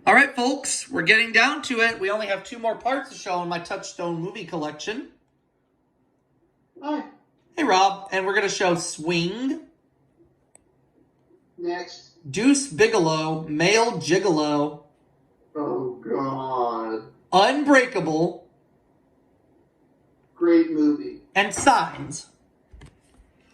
All right, folks, we're getting down to it. We only have 2 more parts to show in my Touchstone movie collection. Hi. Hey, Rob. And we're going to show Swing. Next. Deuce Bigelow, Male Gigolo. Oh, God. Unbreakable. Great movie. And Signs.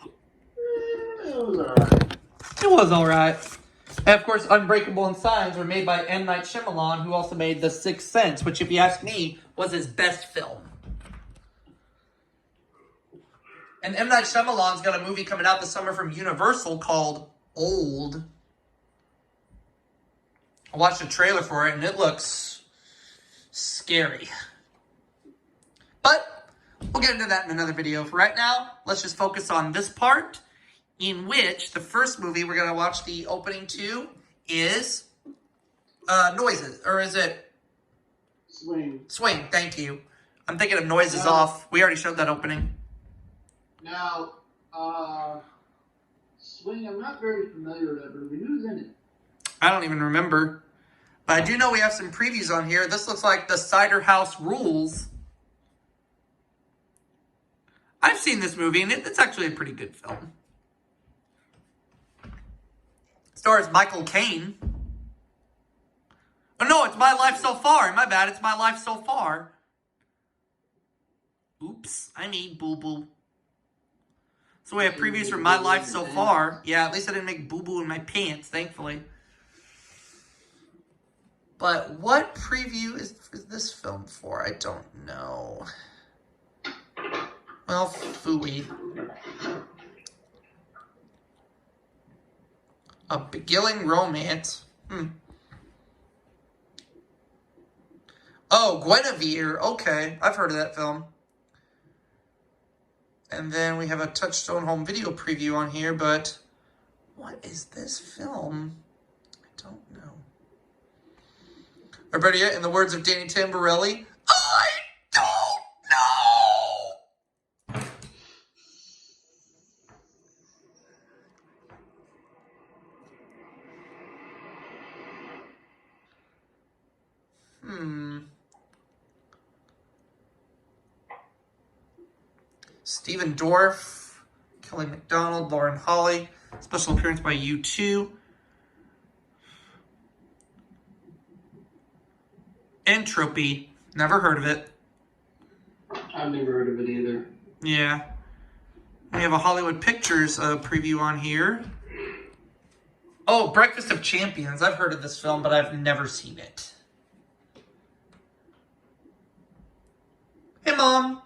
It was alright. It was alright. And, of course, Unbreakable and Signs were made by M. Night Shyamalan, who also made The Sixth Sense, which, if you ask me, was his best film. And M. Night Shyamalan's got a movie coming out this summer from Universal called Old. I watched a trailer for it, and it looks scary. But we'll get into that in another video. For right now, let's just focus on this part, in which the first movie we're going to watch the opening to is Noises. Or is it? Swing. Swing, thank you. I'm thinking of Noises Off. We already showed that opening. Now, Swing, I'm not very familiar with that movie. Who's in it? I don't even remember. But I do know we have some previews on here. This looks like The Cider House Rules. I've seen this movie, and it's actually a pretty good film. Stars Michael Caine. Oh, no, it's My Life So Far. My bad, it's My Life So Far. Oops, I mean boo-boo. So we have previews for My Life So Far. Yeah, at least I didn't make boo-boo in my pants, thankfully. But what preview is this film for? I don't know. Well, phooey. A Beguiling Romance. Oh, Guinevere. Okay, I've heard of that film. And then we have a Touchstone home video preview on here, but what is this film? I don't know. Or better yet, in the words of Danny Tamborelli, I don't know! Stephen Dorff, Kelly MacDonald, Lauren Holly. Special appearance by U2. Entropy. Never heard of it. I've never heard of it either. Yeah. We have a Hollywood Pictures preview on here. Oh, Breakfast of Champions. I've heard of this film, but I've never seen it. Hey, Mom.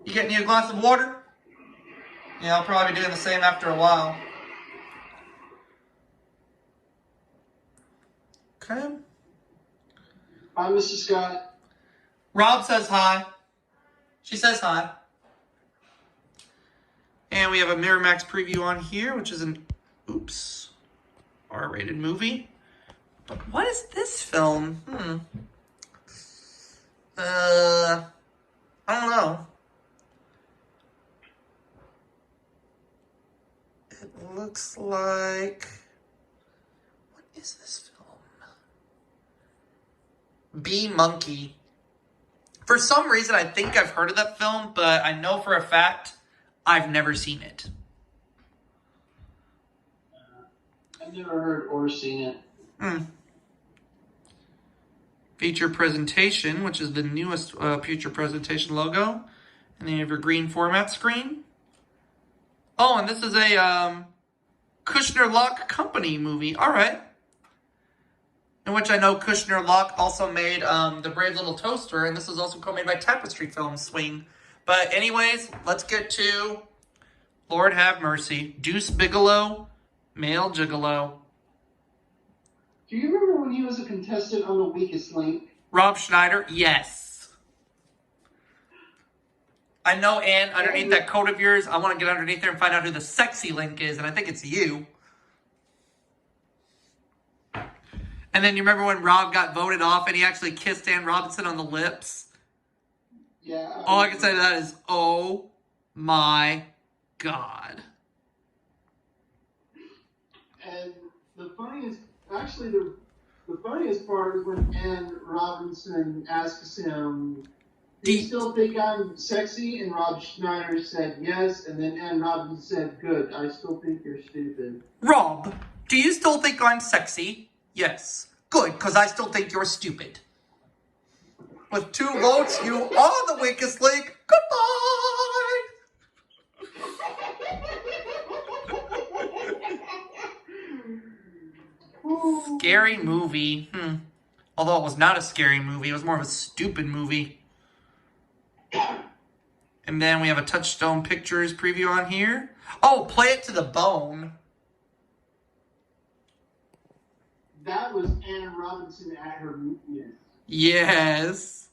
You getting me a glass of water? Yeah, I'll probably be doing the same after a while. Okay. Hi, Mr. Scott. Rob says hi. She says hi. And we have a Miramax preview on here, which is an, R-rated movie. But what is this film? I don't know. It looks like... What is this film? Bee Monkey. For some reason, I think I've heard of that film, but I know for a fact I've never seen it. I've never heard or seen it. Feature presentation, which is the newest feature presentation logo. And then you have your green format screen. Oh, and this is a Kushner Lock Company movie. All right. In which I know Kushner Lock also made The Brave Little Toaster, and this is also co-made by Tapestry Films, Swing. But anyways, let's get to Lord Have Mercy. Deuce Bigelow, Male Gigolo. Do you remember when he was a contestant on The Weakest Link? Rob Schneider, yes. I know, Ann, underneath that coat of yours, I want to get underneath there and find out who the sexy link is, and I think it's you. And then you remember when Rob got voted off and he actually kissed Ann Robinson on the lips? Yeah. All I can say to that is, oh my God. And the funniest, actually, the The funniest part is when Ann Robinson asks him, "Do you still think I'm sexy?" And Rob Schneider said yes, and then Ann Robinson said, "Good, I still think you're stupid." Rob, do you still think I'm sexy? Yes. Good, because I still think you're stupid. With 2 votes, you are the weakest link. Goodbye! Scary movie. Although it was not a scary movie, it was more of a stupid movie. And then we have a Touchstone Pictures preview on here. Oh, Play It to the Bone. That was Ann Robinson at her meekness. Yes.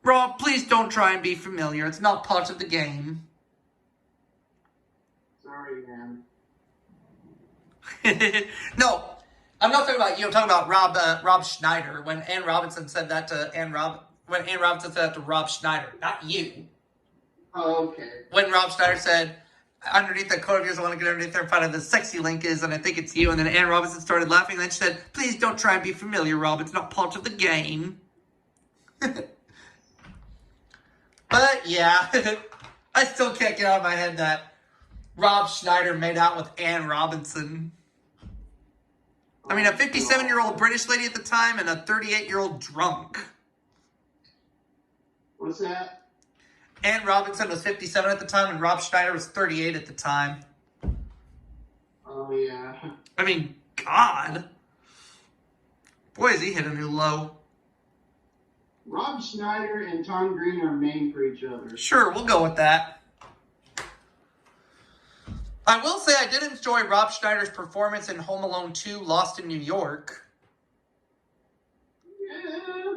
Rob, please don't try and be familiar. It's not part of the game. Sorry, man. No, I'm not talking about you. I'm talking about Rob Schneider. When Ann Robinson said that to when Ann Robinson said that to Rob Schneider, not you. Oh, okay. When Rob Schneider said, "Underneath that coat of yours, I want to get underneath there and find out the sexy link is, and I think it's you." And then Ann Robinson started laughing, and then she said, "Please don't try and be familiar, Rob. It's not part of the game." But yeah, I still can't get out of my head that Rob Schneider made out with Ann Robinson. I mean, a 57-year-old British lady at the time and a 38-year-old drunk. What's that? Ann Robinson was 57 at the time and Rob Schneider was 38 at the time. Oh, yeah. I mean, God. Boy, has he hit a new low. Rob Schneider and Tom Green are made for each other. Sure, we'll go with that. I will say I did enjoy Rob Schneider's performance in Home Alone 2, Lost in New York. Yeah.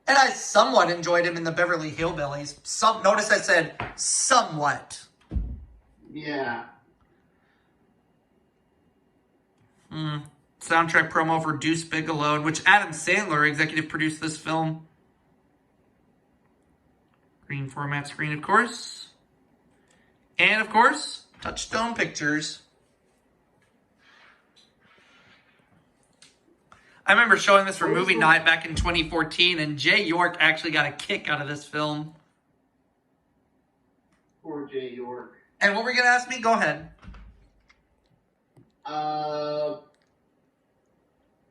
And I somewhat enjoyed him in the Beverly Hillbillies. Notice I said somewhat. Yeah. Soundtrack promo for Deuce Bigelow, in which Adam Sandler executive produced this film. Green format screen, of course. And, of course, Touchstone Pictures. I remember showing this for movie night back in 2014, and Jay York actually got a kick out of this film. Poor Jay York. And what were you going to ask me? Go ahead.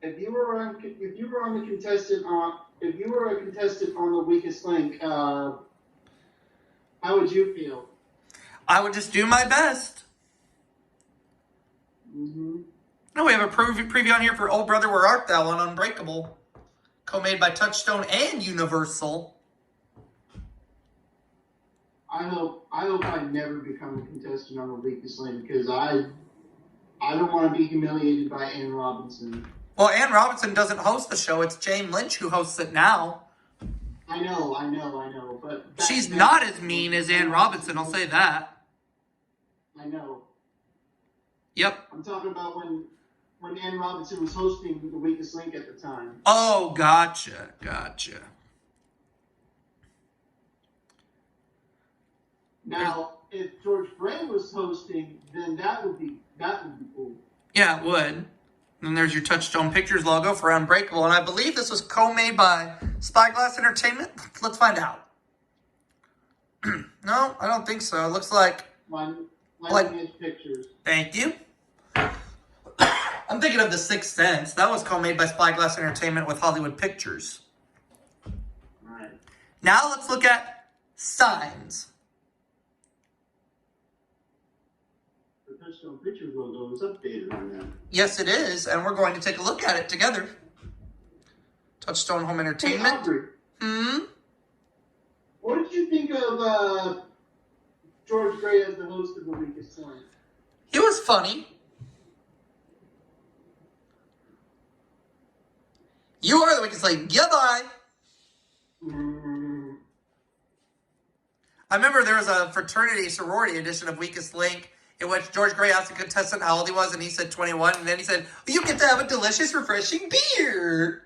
If you were a contestant on The Weakest Link, how would you feel? I would just do my best. Mm-hmm. Oh, we have a preview on here for Oh Brother, Where Art Thou on Unbreakable. Co-made by Touchstone and Universal. I hope I never become a contestant on The Weakest Link because I don't want to be humiliated by Ann Robinson. Well, Ann Robinson doesn't host the show. It's Jane Lynch who hosts it now. I know. But she's not as mean as Ann Robinson, I'll say that. I know. Yep. I'm talking about when Ann Robinson was hosting The Weakest Link at the time. Oh, gotcha. Now, if George Gray was hosting, then that would be cool. Yeah, it would. And there's your Touchstone Pictures logo for Unbreakable. And I believe this was co-made by Spyglass Entertainment. Let's find out. No, I don't think so. It looks like... Lighting Pictures. Thank you. I'm thinking of The Sixth Sense. That was co-made by Spyglass Entertainment with Hollywood Pictures. Right. Now let's look at Signs. The Touchstone Pictures logo is updated on that. Yes, it is, and we're going to take a look at it together. Touchstone Home Entertainment. Hey, what did you think of George Gray as the host of The Weakest Link? He was funny. You are the Weakest Link. Goodbye. I remember there was a fraternity sorority edition of Weakest Link in which George Gray asked a contestant how old he was, and he said 21, and then he said, "You get to have a delicious, refreshing beer."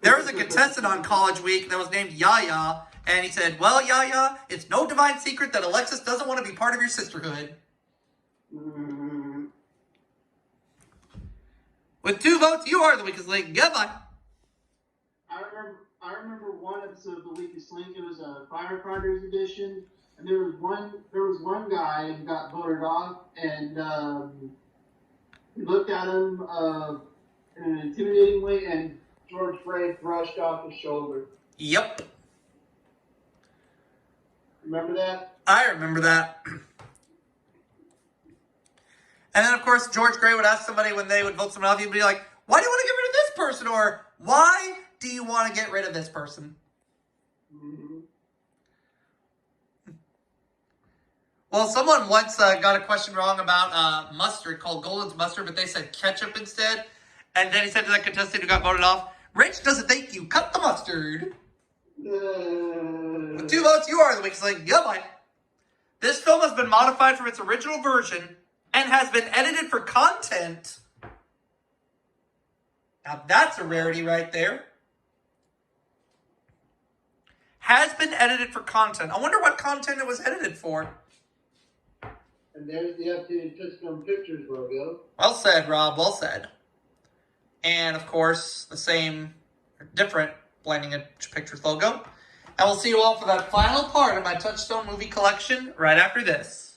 There was a contestant on College Week that was named Yaya, And he said, well, Yaya, it's no divine secret that Alexis doesn't want to be part of your sisterhood. Mm-hmm. With 2 votes, you are the weakest link. Goodbye. I remember one episode of The Weakest Link. It was a firefighters edition, and there was one guy who got voted off, and he looked at him in an intimidating way, and George Gray brushed off his shoulder. Yep. Remember that? I remember that. And then, of course, George Gray would ask somebody when they would vote someone off, he'd be like, why do you want to get rid of this person? Or, why do you want to get rid of this person? Mm-hmm. Well, someone once got a question wrong about mustard called Golden's mustard, but they said ketchup instead. And then he said to that contestant who got voted off, Rich doesn't thank you. Cut the mustard. With 2 votes, you are the weakest link. Goodbye. This film has been modified from its original version and has been edited for content. Now that's a rarity right there. Has been edited for content. I wonder what content it was edited for. And there's the updated Touchstone Pictures logo. Well said, Rob. Well said. And, of course, the same, different Blinding Edge Pictures logo. And we'll see you all for that final part of my Touchstone movie collection right after this.